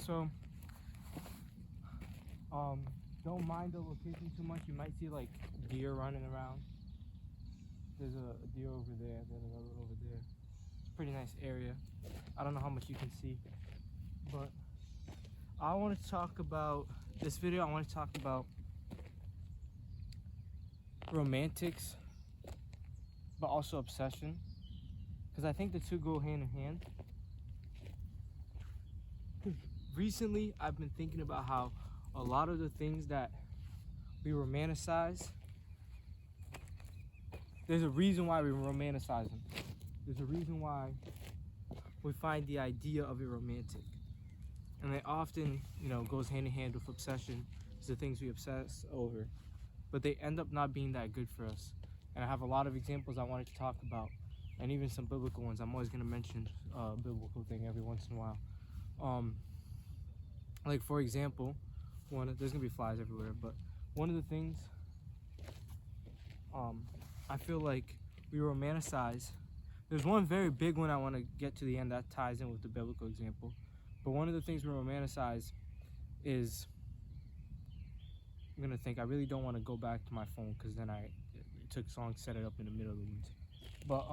So don't mind the location too much. You might see like deer running around. There's a deer over there, then another over there. It's a pretty nice area. I don't know how much you can see, but I want to talk about this video. I want to talk about romantics, but also obsession, because I think the two go hand in hand. Recently, I've been thinking about how a lot of the things that we romanticize, there's a reason why we romanticize them. There's a reason why we find the idea of it romantic. And it often, goes hand in hand with obsession. It's the things we obsess over. But they end up not being that good for us. And I have a lot of examples I wanted to talk about, and even some biblical ones. I'm always going to mention a biblical thing every once in a while. Like, for example, there's going to be flies everywhere, but one of the things I feel like we romanticize, there's one very big one I want to get to the end that ties in with the biblical example. But one of the things we romanticize is, I'm going to think, I really don't want to go back to my phone because then it took so long to set it up in the middle of the woods. But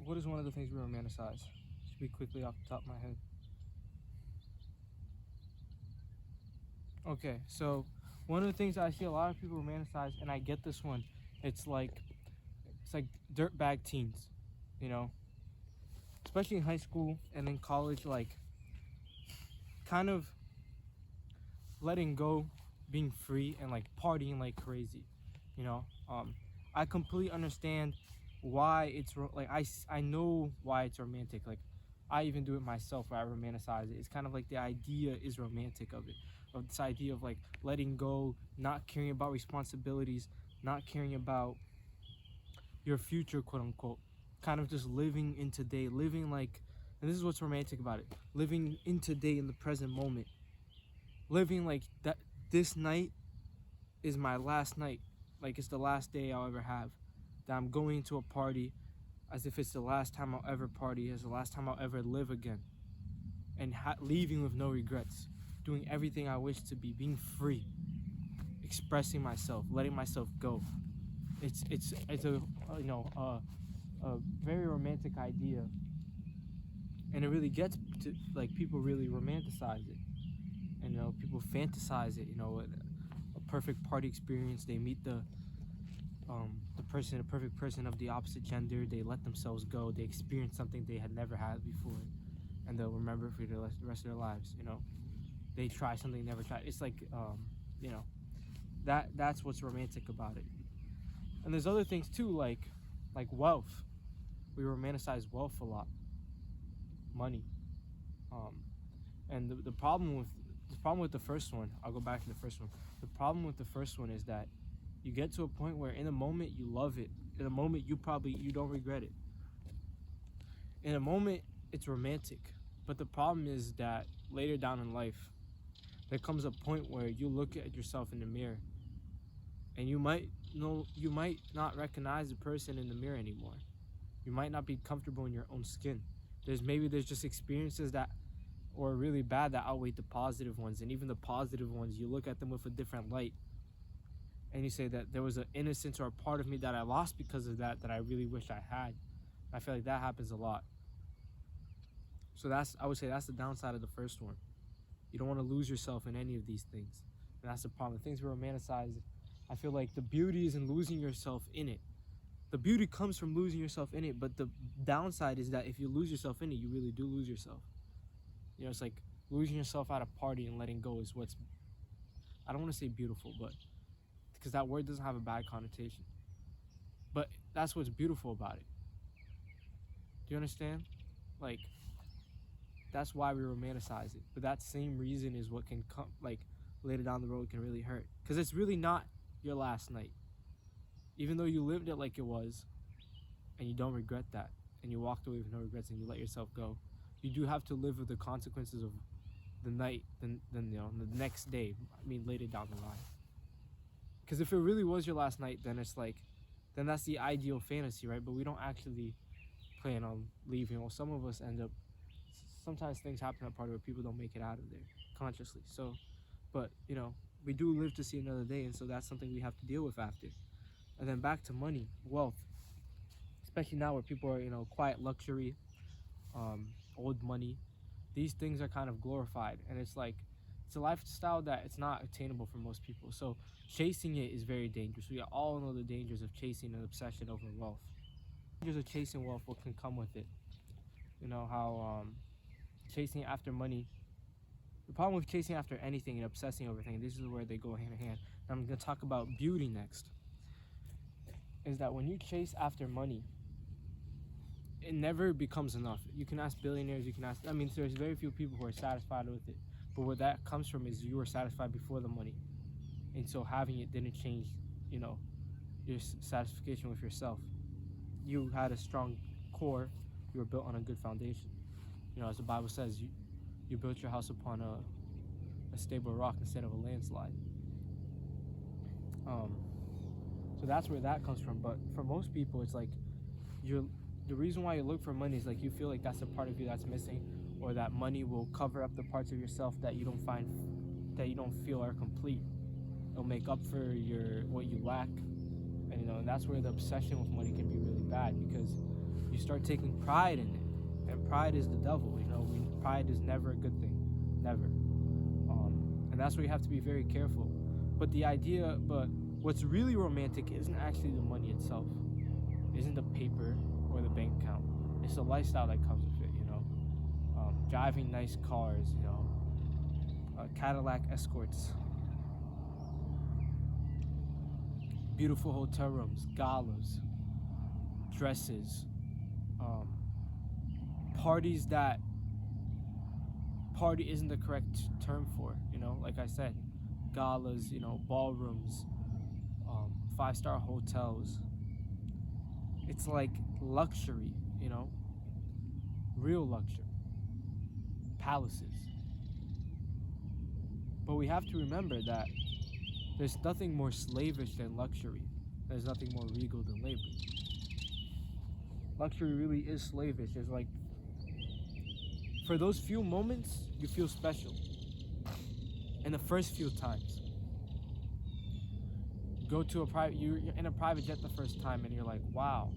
what is one of the things we romanticize? Should be quickly off the top of my head. Okay, so one of the things I see a lot of people romanticize, and I get this one, it's like dirtbag teens, especially in high school and in college, like kind of letting go, being free, and like partying like crazy. I completely understand why it's like I know why it's romantic. Like I even do it myself, where I romanticize it. It's kind of like the idea is romantic of it, of this idea of like letting go, not caring about responsibilities, not caring about your future, quote unquote, kind of just living in today, living like, and this is what's romantic about it, living in today, in the present moment, living like that this night is my last night, like it's the last day I'll ever have, that I'm going to a party as if it's the last time I'll ever party, as the last time I'll ever live again, and leaving with no regrets, doing everything I wish to be, being free, expressing myself, letting myself go. It's a very romantic idea, and it really gets to, like, people really romanticize it, and people fantasize it. A perfect party experience. They meet the perfect person of the opposite gender. They let themselves go. They experience something they had never had before, and they'll remember it for the rest of their lives. They try something they never tried. It's like that's what's romantic about it. And there's other things too, like wealth. We romanticize wealth a lot. Money. And the problem with the first one, I'll go back to the first one. The problem with the first one is that you get to a point where in a moment you love it. In a moment you don't regret it. In a moment it's romantic. But the problem is that later down in life, there comes a point where you look at yourself in the mirror, and you might not recognize the person in the mirror anymore. You might not be comfortable in your own skin. There's just experiences that or really bad that outweigh the positive ones, and even the positive ones, you look at them with a different light, and you say that there was an innocence or a part of me that I lost because of that I really wish I had. I feel like that happens a lot. So I would say that's the downside of the first one. You don't want to lose yourself in any of these things, and that's the problem. The things we romanticize, I feel like the beauty is in losing yourself in it. The beauty comes from losing yourself in it, but the downside is that if you lose yourself in it, you really do lose yourself. It's like losing yourself at a party and letting go is what's, I don't want to say beautiful, but because that word doesn't have a bad connotation. But that's what's beautiful about it. Do you understand? Like, that's why we romanticize it. But that same reason is what can come, like, later down the road can really hurt. Because it's really not your last night. Even though you lived it like it was, and you don't regret that, and you walked away with no regrets, and you let yourself go, you do have to live with the consequences of the night, the next day. I mean, later down the line. Because if it really was your last night, then it's like, then that's the ideal fantasy, right? But we don't actually plan on leaving. Well, some of us end up sometimes things happen at a party where people don't make it out of there consciously. So, but we do live to see another day, and so that's something we have to deal with after. And then back to money, wealth, especially now where people are, quiet luxury, old money. These things are kind of glorified, and it's a lifestyle that it's not attainable for most people. So chasing it is very dangerous. We all know the dangers of chasing an obsession over wealth. Dangers of chasing wealth, what can come with it. You know how chasing after money. The problem with chasing after anything and obsessing over things, this is where they go hand in hand. And I'm going to talk about beauty next. Is that when you chase after money, it never becomes enough. You can ask billionaires, there's very few people who are satisfied with it. But where that comes from is you were satisfied before the money. And so having it didn't change, your satisfaction with yourself. You had a strong core. You were built on a good foundation. As the Bible says, you built your house upon a stable rock instead of a landslide. So that's where that comes from. But for most people, it's like the reason why you look for money is like you feel like that's a part of you that's missing, or that money will cover up the parts of yourself that you don't feel are complete. It'll make up for what you lack, and that's where the obsession with money can be really bad, because you start taking pride in it, and pride is the devil. Pride is never a good thing, never. And that's where you have to be very careful. But what's really romantic isn't actually the money itself, isn't the paper or the bank account. It's the lifestyle that comes with it. Driving nice cars, Cadillac Escorts, beautiful hotel rooms, galas, dresses, parties that party isn't the correct term for, like I said, galas, ballrooms, 5-star hotels. It's like luxury, real luxury, palaces. But we have to remember that there's nothing more slavish than luxury. There's nothing more regal than labor. Luxury really is slavish. It's like, for those few moments, you feel special. And the first few times, you're in a private jet the first time, and you're like, wow.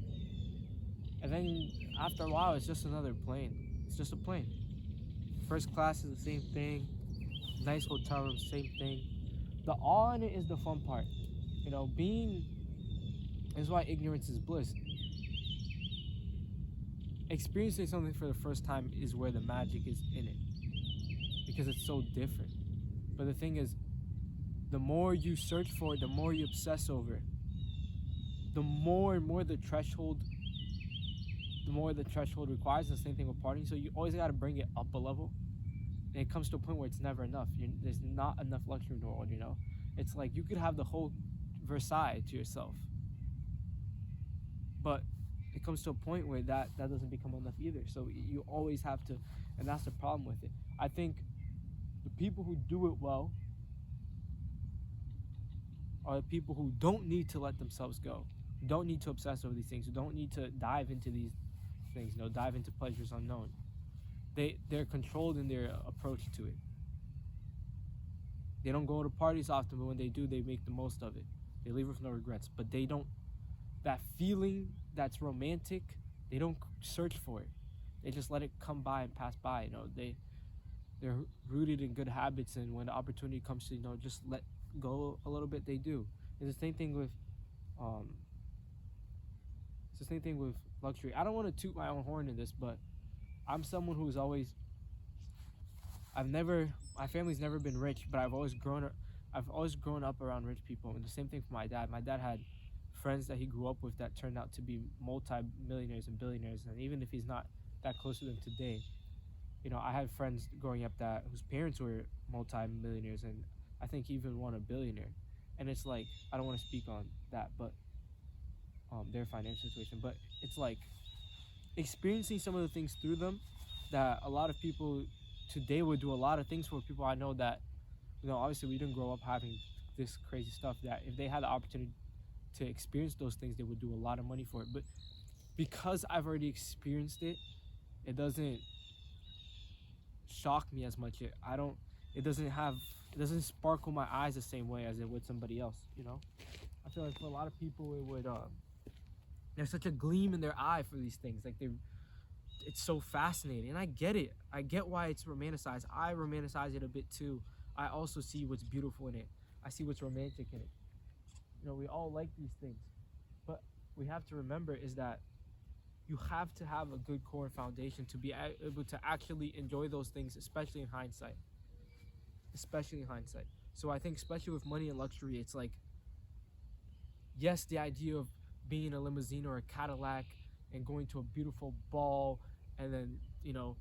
And then after a while, it's just another plane. It's just a plane. First class is the same thing. Nice hotel room, same thing. The awe in it is the fun part. Is why ignorance is bliss. Experiencing something for the first time is where the magic is in it, because it's so different. But the thing is, the more you search for it, the more you obsess over it, the more and more the threshold requires. The same thing with partying. So you always got to bring it up a level, and it comes to a point where it's never enough. There's not enough luxury in the world. It's like you could have the whole Versailles to yourself, but it comes to a point where that doesn't become enough either. So you always have to, and that's the problem with it. I think the people who do it well are the people who don't need to let themselves go, who don't need to obsess over these things, who don't need to dive into these things, dive into pleasures unknown. They're controlled in their approach to it. They don't go to parties often, but when they do, they make the most of it. They leave with no regrets. But they don't, that feeling that's romantic, they don't search for it. They just let it come by and pass by. They're rooted in good habits, and when the opportunity comes to just let go a little bit, they do. It's the same thing with luxury. I don't want to toot my own horn in this, but I'm someone who's always, my family's never been rich, but I've always grown up around rich people. And the same thing for my dad. My dad had friends that he grew up with that turned out to be multi-millionaires and billionaires, and even if he's not that close to them today, I had friends growing up whose parents were multi-millionaires, and I think even one a billionaire. And it's like, I don't want to speak on that, but their financial situation, but it's like experiencing some of the things through them that a lot of people today would do. A lot of things for people I know that, obviously we didn't grow up having this crazy stuff, that if they had the opportunity to experience those things, they would do a lot of money for it. But because I've already experienced it, it doesn't shock me as much. It doesn't have, it doesn't sparkle my eyes the same way as it would somebody else, you know? I feel like for a lot of people it would there's such a gleam in their eye for these things. Like it's so fascinating. And I get it. I get why it's romanticized. I romanticize it a bit too. I also see what's beautiful in it. I see what's romantic in it. You know, we all like these things. But we have to remember is that you have to have a good core foundation to be able to actually enjoy those things, especially in hindsight. Especially in hindsight. So I think especially with money and luxury, it's like, yes, the idea of being in a limousine or a Cadillac and going to a beautiful ball, and then, you know,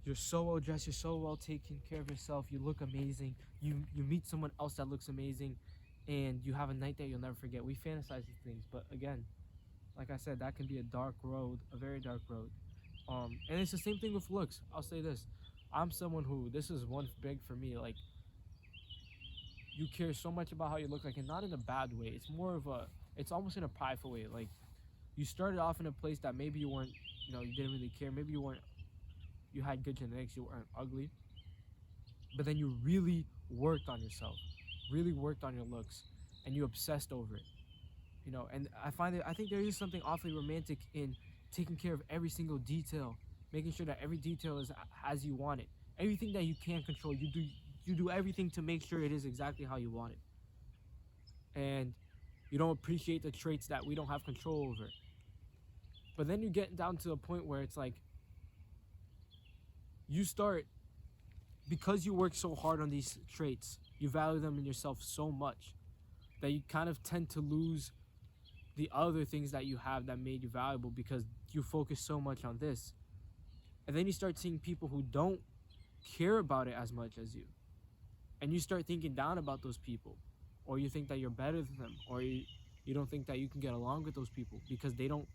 you're so well dressed, you're so well taken care of yourself, you look amazing, you meet someone else that looks amazing, and you have a night that you'll never forget. We fantasize these things, but again, like I said, that can be a dark road, a very dark road. And it's the same thing with looks. I'll say this. I'm someone who, this is one big for me, like, you care so much about how you look, like, and not in a bad way. It's more of a, it's almost in a prideful way. Like, you started off in a place that maybe you weren't, you know, you didn't really care. Maybe you had good genetics, you weren't ugly. But then you really worked on yourself, really worked on your looks, and you obsessed over it. You know, and I think there is something awfully romantic in taking care of every single detail, making sure that every detail is as you want it. Everything that you can control, you do everything to make sure it is exactly how you want it. And you don't appreciate the traits that we don't have control over. But then you get down to a point where it's like, you start, because you work so hard on these traits, you value them in yourself so much that you kind of tend to lose the other things that you have that made you valuable because you focus so much on this. And then you start seeing people who don't care about it as much as you. And you start thinking down about those people. Or you think that you're better than them. Or you don't think that you can get along with those people because they don't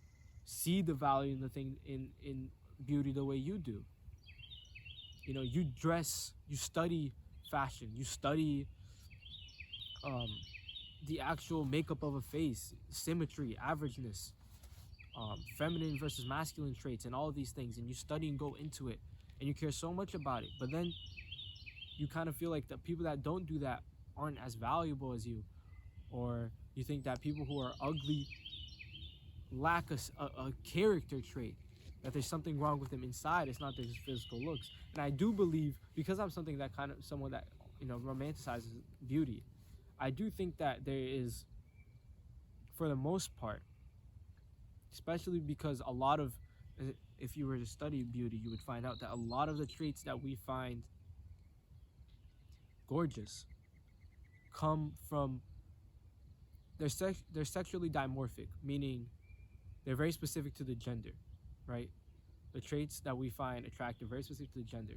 see the value in the thing in beauty the way you do. You know, you dress, you study fashion, you study the actual makeup of a face, symmetry, averageness, feminine versus masculine traits, and all of these things, and you study and go into it, and you care so much about it. But then you kind of feel like the people that don't do that aren't as valuable as you, or you think that people who are ugly lack a character trait, that there's something wrong with them inside. It's not their physical looks. And I do believe, because I'm someone that, you know, romanticizes beauty, I do think that there is, for the most part, especially because a lot of, if you were to study beauty, you would find out that a lot of the traits that we find gorgeous come from, they're sexually dimorphic, meaning they're very specific to the gender, right? The traits that we find attractive, very specific to the gender,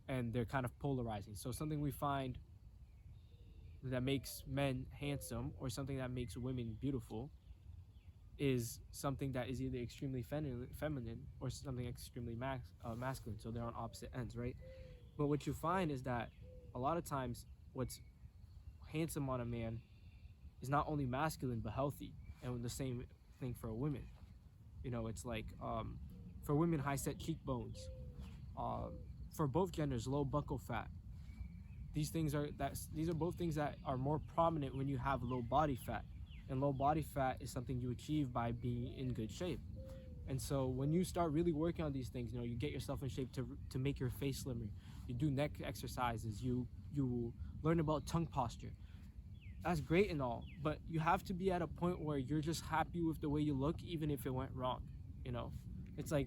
and they're kind of polarizing. So something we find that makes men handsome or something that makes women beautiful is something that is either extremely feminine or something extremely masculine. So they're on opposite ends, right? But what you find is that a lot of times what's handsome on a man is not only masculine but healthy, and the same thing for women. You know, it's like for women, high set cheekbones. For both genders, low buccal fat. These are both things that are more prominent when you have low body fat, and low body fat is something you achieve by being in good shape. And so when you start really working on these things, you know, you get yourself in shape to make your face slimmer. You do neck exercises. You learn about tongue posture. That's great and all, but you have to be at a point where you're just happy with the way you look, even if it went wrong. You know, it's like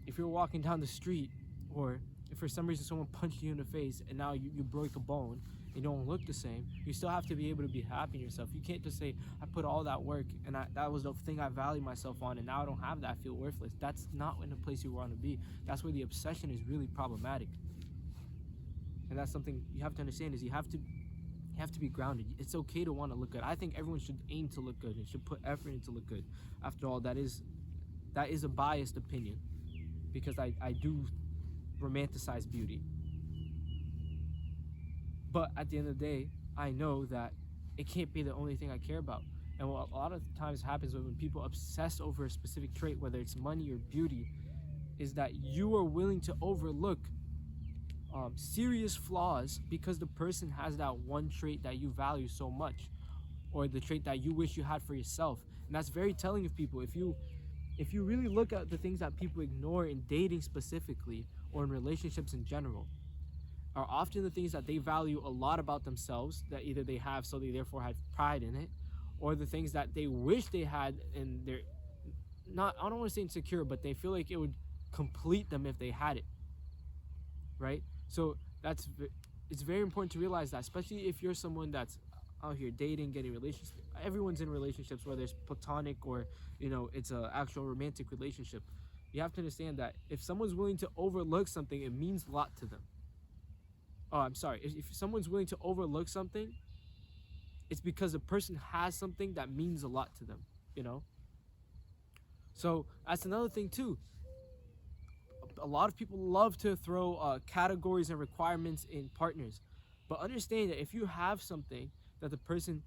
if you're walking down the street, or if for some reason someone punched you in the face and now you broke a bone and you don't look the same, you still have to be able to be happy in yourself. You can't just say, I put all that work and that was the thing I value myself on, and now I don't have that, I feel worthless. That's not in the place you want to be. That's where the obsession is really problematic. And that's something you have to understand, is you have to be grounded. It's okay to want to look good. I think everyone should aim to look good and should put effort into look good. After all, that is a biased opinion, because I do romanticize beauty. But at the end of the day, I know that it can't be the only thing I care about. And what a lot of times happens when people obsess over a specific trait, whether it's money or beauty, is that you are willing to overlook serious flaws because the person has that one trait that you value so much, or the trait that you wish you had for yourself. And that's very telling of people. If you really look at the things that people ignore in dating specifically, or in relationships in general, are often the things that they value a lot about themselves, that either they have so they therefore have pride in it, or the things that they wish they had, and they're not, I don't want to say insecure, but they feel like it would complete them if they had it, right? So it's very important to realize that, especially if you're someone that's out here dating, getting relationships. Everyone's in relationships, whether it's platonic or it's an actual romantic relationship. You have to understand that if someone's willing to overlook something, it means a lot to them. Oh, I'm sorry. If someone's willing to overlook something, it's because the person has something that means a lot to them, you know? So that's another thing too. A lot of people love to throw categories and requirements in partners, but understand that if you have something that the person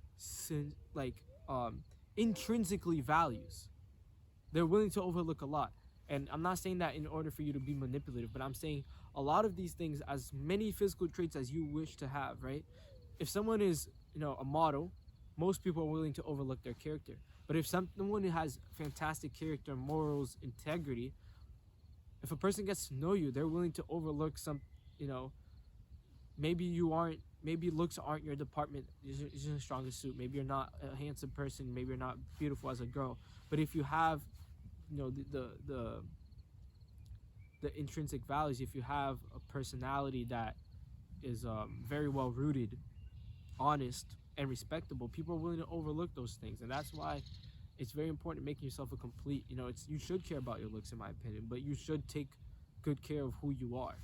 like intrinsically values, they're willing to overlook a lot. And I'm not saying that in order for you to be manipulative, but I'm saying a lot of these things, as many physical traits as you wish to have, right? If someone is, a model, most people are willing to overlook their character. But if someone who has fantastic character, morals, integrity, if a person gets to know you, they're willing to overlook some, maybe looks aren't your department, isn't the strongest suit. Maybe you're not a handsome person. Maybe you're not beautiful as a girl. But if you have, the intrinsic values, if you have a personality that is very well rooted, honest, and respectable, people are willing to overlook those things. And that's why it's very important making yourself a complete, you should care about your looks, in my opinion, but you should take good care of who you are.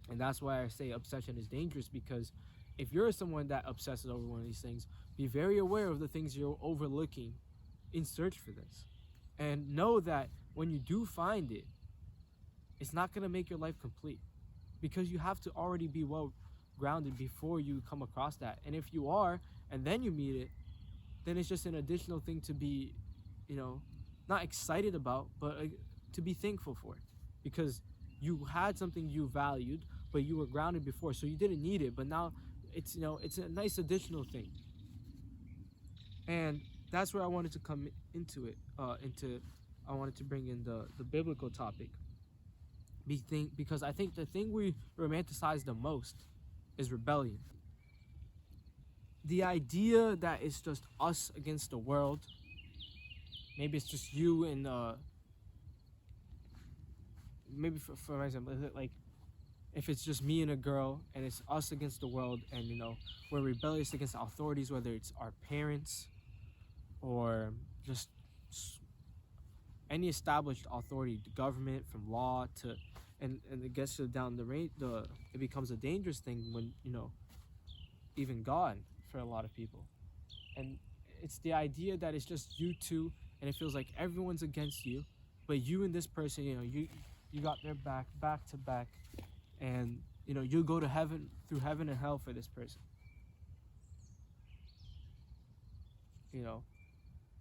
And that's why I say obsession is dangerous, because if you're someone that obsesses over one of these things, be very aware of the things you're overlooking in search for this. And know that when you do find it, it's not going to make your life complete, because you have to already be well grounded before you come across that. And if you are, and then you meet it, then it's just an additional thing to be, not excited about, but to be thankful for it, because you had something you valued, but you were grounded before, so you didn't need it. But now it's a nice additional thing. And that's where I wanted to come into it. I wanted to bring in the biblical topic, because I think the thing we romanticize the most is rebellion. The idea that it's just us against the world. Maybe it's just you and maybe for example, like if it's just me and a girl and it's us against the world, and we're rebellious against the authorities, whether it's our parents or just any established authority, the government, from law to, and it gets to down the range, it becomes a dangerous thing when even God for a lot of people. And it's the idea that it's just you two, and it feels like everyone's against you, but you and this person, you got their back to back, and you go to heaven, through heaven and hell for this person.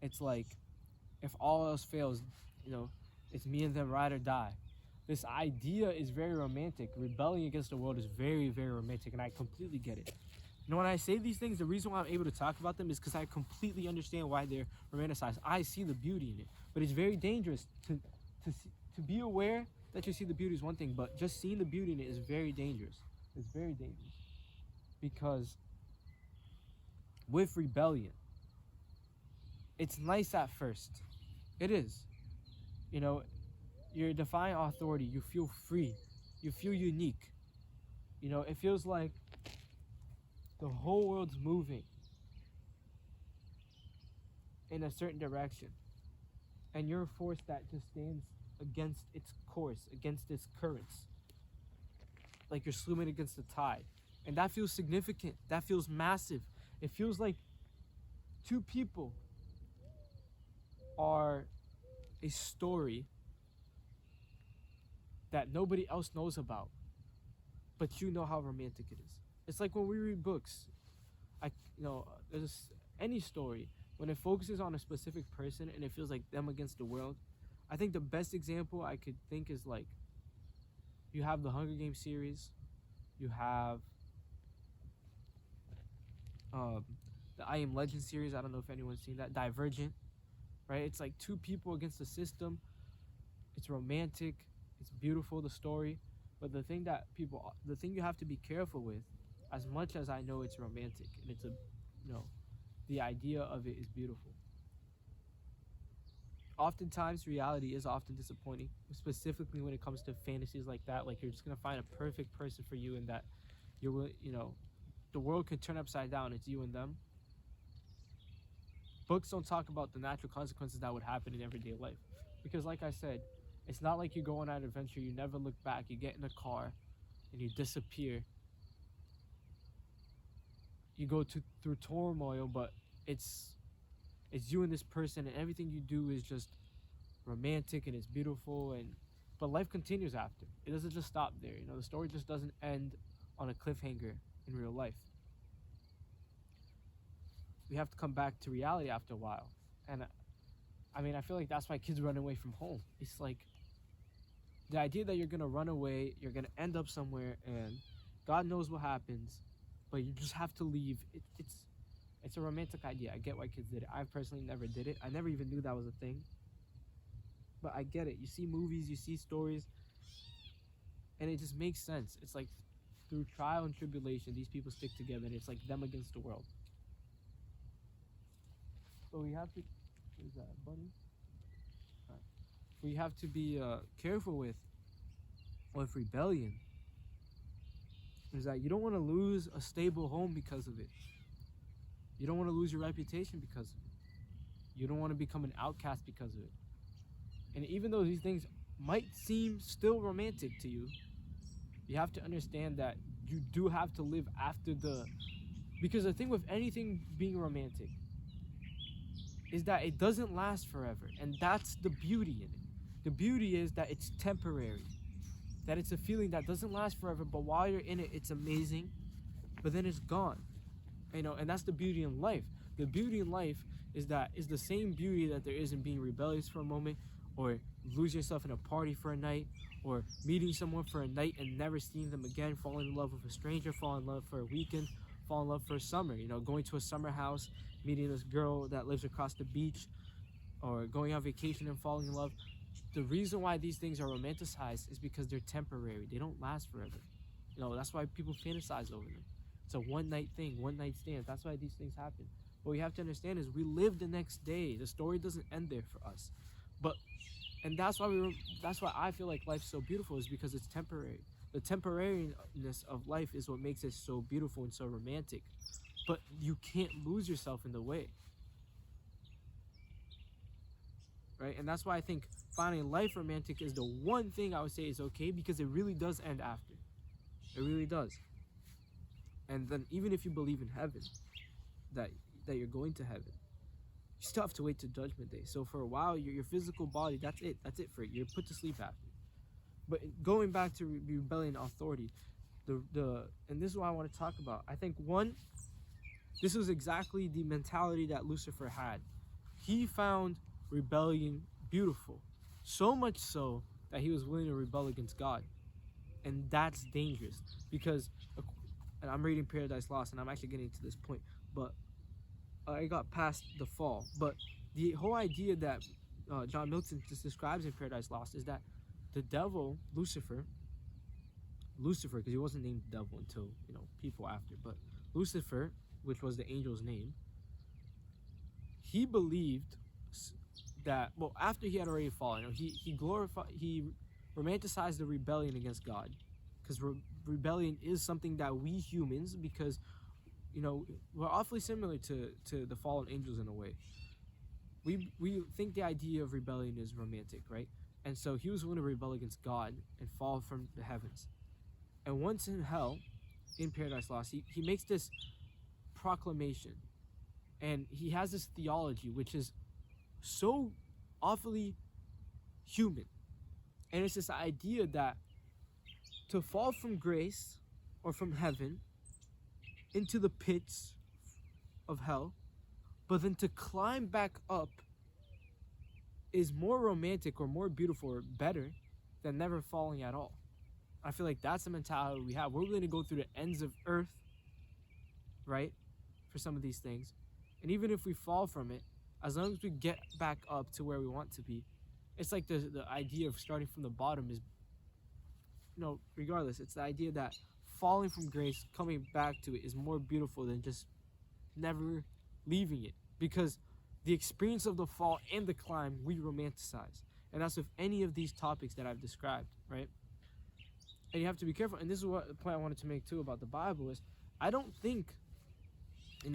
It's like if all else fails, it's me and them, ride or die. This idea is very romantic. Rebelling against the world is very, very romantic, and I completely get it. When I say these things, the reason why I'm able to talk about them is because I completely understand why they're romanticized. I see the beauty in it, but it's very dangerous to be aware that you see the beauty is one thing, but just seeing the beauty in it is very dangerous. It's very dangerous, because with rebellion, it's nice at first. It is. You're defying authority. You feel free. You feel unique. It feels like the whole world's moving in a certain direction, and you're a force that just stands against its course, against its currents, like you're swimming against the tide. And that feels significant. That feels massive. It feels like two people are a story that nobody else knows about, but you know how romantic it is. It's like when we read books. There's any story, when it focuses on a specific person and it feels like them against the world. I think the best example I could think is like, you have the Hunger Games series, You have um, the I Am Legend series. I don't know if anyone's seen that. Divergent, right? It's like two people against the system. It's romantic. It's beautiful, the story. But the thing you have to be careful with, as much as I know it's romantic and it's the idea of it is beautiful. Oftentimes, reality is often disappointing, specifically when it comes to fantasies like that. Like you're just gonna find a perfect person for you, and that the world could turn upside down. It's you and them. Books don't talk about the natural consequences that would happen in everyday life, because, like I said, it's not like you go on an adventure, you never look back, you get in a car, and you disappear. You go through turmoil, but it's it's you and this person, and everything you do is just romantic and it's beautiful, and but life continues after. It doesn't just stop there. The story just doesn't end on a cliffhanger in real life. We have to come back to reality after a while. And I mean, I feel like that's why kids run away from home. It's like the idea that you're gonna run away, you're gonna end up somewhere, and God knows what happens, but you just have to leave. It's a romantic idea. I get why kids did it. I personally never did it. I never even knew that was a thing. But I get it. You see movies, you see stories, and it just makes sense. It's like through trial and tribulation, these people stick together, and it's like them against the world. So we have to. What is that, bunny? Right. We have to be careful with rebellion. Is that you don't want to lose a stable home because of it. You don't want to lose your reputation because of it. You don't want to become an outcast because of it. And even though these things might seem still romantic to you, you have to understand that you do have to live after because the thing with anything being romantic is that it doesn't last forever, and that's the beauty in it. The beauty is that it's temporary, that it's a feeling that doesn't last forever, but while you're in it, it's amazing, but then it's gone. And that's the beauty in life. The beauty in life is the same beauty that there is in being rebellious for a moment, or losing yourself in a party for a night, or meeting someone for a night and never seeing them again, falling in love with a stranger, falling in love for a weekend, fall in love for a summer, going to a summer house, meeting this girl that lives across the beach, or going on vacation and falling in love. The reason why these things are romanticized is because they're temporary. They don't last forever. That's why people fantasize over them. It's a one night thing, one night stand. That's why these things happen. What we have to understand is we live the next day. The story doesn't end there for us. And that's why I feel like life's so beautiful, is because it's temporary. The temporariness of life is what makes it so beautiful and so romantic. But you can't lose yourself in the way. Right? And that's why I think finding life romantic is the one thing I would say is okay, because it really does end after. It really does. And then even if you believe in heaven, that you're going to heaven, you still have to wait to Judgment Day. So for a while, your physical body, that's it for it. You're put to sleep after. But going back to rebellion and authority, and this is what I want to talk about. I think this was exactly the mentality that Lucifer had. He found rebellion beautiful, so much so that he was willing to rebel against God. And that's dangerous, because, and I'm reading Paradise Lost, and I'm actually getting to this point, but I got past the fall. But the whole idea that John Milton just describes in Paradise Lost is that the devil, Lucifer, because he wasn't named devil until people after, but Lucifer, which was the angel's name, he believed that, well, after he had already fallen, he romanticized the rebellion against God, because rebellion is something that we humans, because we're awfully similar to the fallen angels in a way. We think the idea of rebellion is romantic, right? And so he was willing to rebel against God and fall from the heavens. And once in hell, in Paradise Lost, he makes this proclamation, and he has this theology which is so awfully human. And it's this idea that to fall from grace or from heaven into the pits of hell, but then to climb back up is more romantic or more beautiful or better than never falling at all. I feel like that's the mentality we have. We're willing to go through the ends of earth, right, for some of these things. And even if we fall from it, as long as we get back up to where we want to be, it's like the idea of starting from the bottom is, regardless, it's the idea that falling from grace, coming back to it is more beautiful than just never leaving it. Because the experience of the fall and the climb, we romanticize. And that's with any of these topics that I've described, right? And you have to be careful. And this is what the point I wanted to make too about the Bible is, I don't think,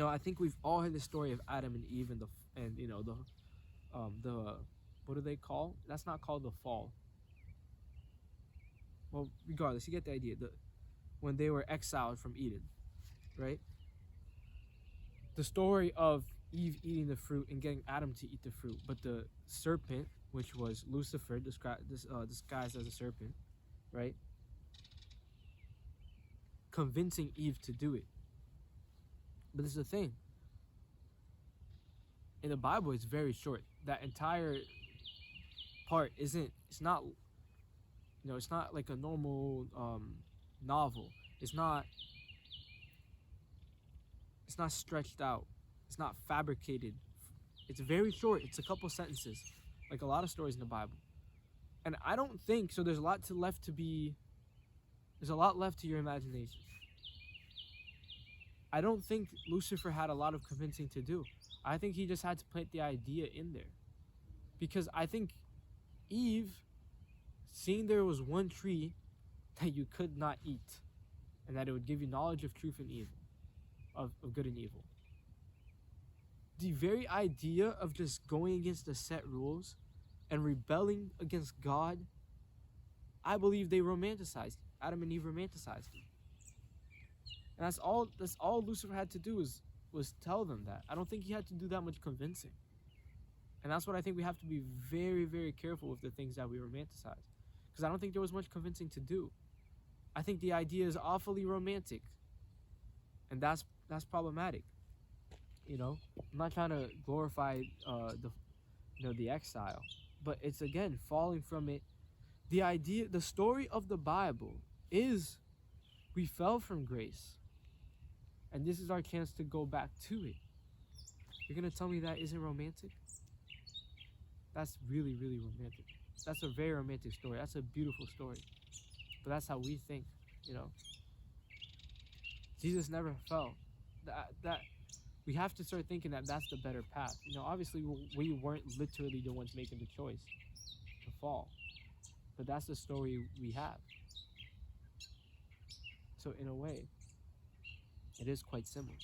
I think we've all heard the story of Adam and Eve and the what do they call? That's not called the fall. Well, regardless, you get the idea. When they were exiled from Eden, right? The story of Eve eating the fruit and getting Adam to eat the fruit, but the serpent, which was Lucifer, disguised as a serpent, right? Convincing Eve to do it. But this is the thing. In the Bible, it's very short. That entire part it's not like a normal novel. It's not stretched out. It's not fabricated. It's very short. It's a couple sentences, like a lot of stories in the Bible. And I don't think so. There's a lot left to your imagination. I don't think Lucifer had a lot of convincing to do. I think he just had to plant the idea in there. Because I think Eve, seeing there was one tree that you could not eat, and that it would give you knowledge of truth and evil, of good and evil. The very idea of just going against the set rules and rebelling against God, I believe they romanticized. Adam and Eve romanticized it. And that's all Lucifer had to do was tell them that. I don't think he had to do that much convincing. And that's what I think we have to be very, very careful with the things that we romanticize. Because I don't think there was much convincing to do. I think the idea is awfully romantic. And that's problematic. I'm not trying to glorify the exile. But it's, again, falling from it. The story of the Bible is we fell from grace. And this is our chance to go back to it. You're going to tell me that isn't romantic? That's really, really romantic. That's a very romantic story. That's a beautiful story. But that's how we think, Jesus never fell. That we have to start thinking that that's the better path. Obviously we weren't literally the ones making the choice to fall. But that's the story we have. So in a way, it is quite similar.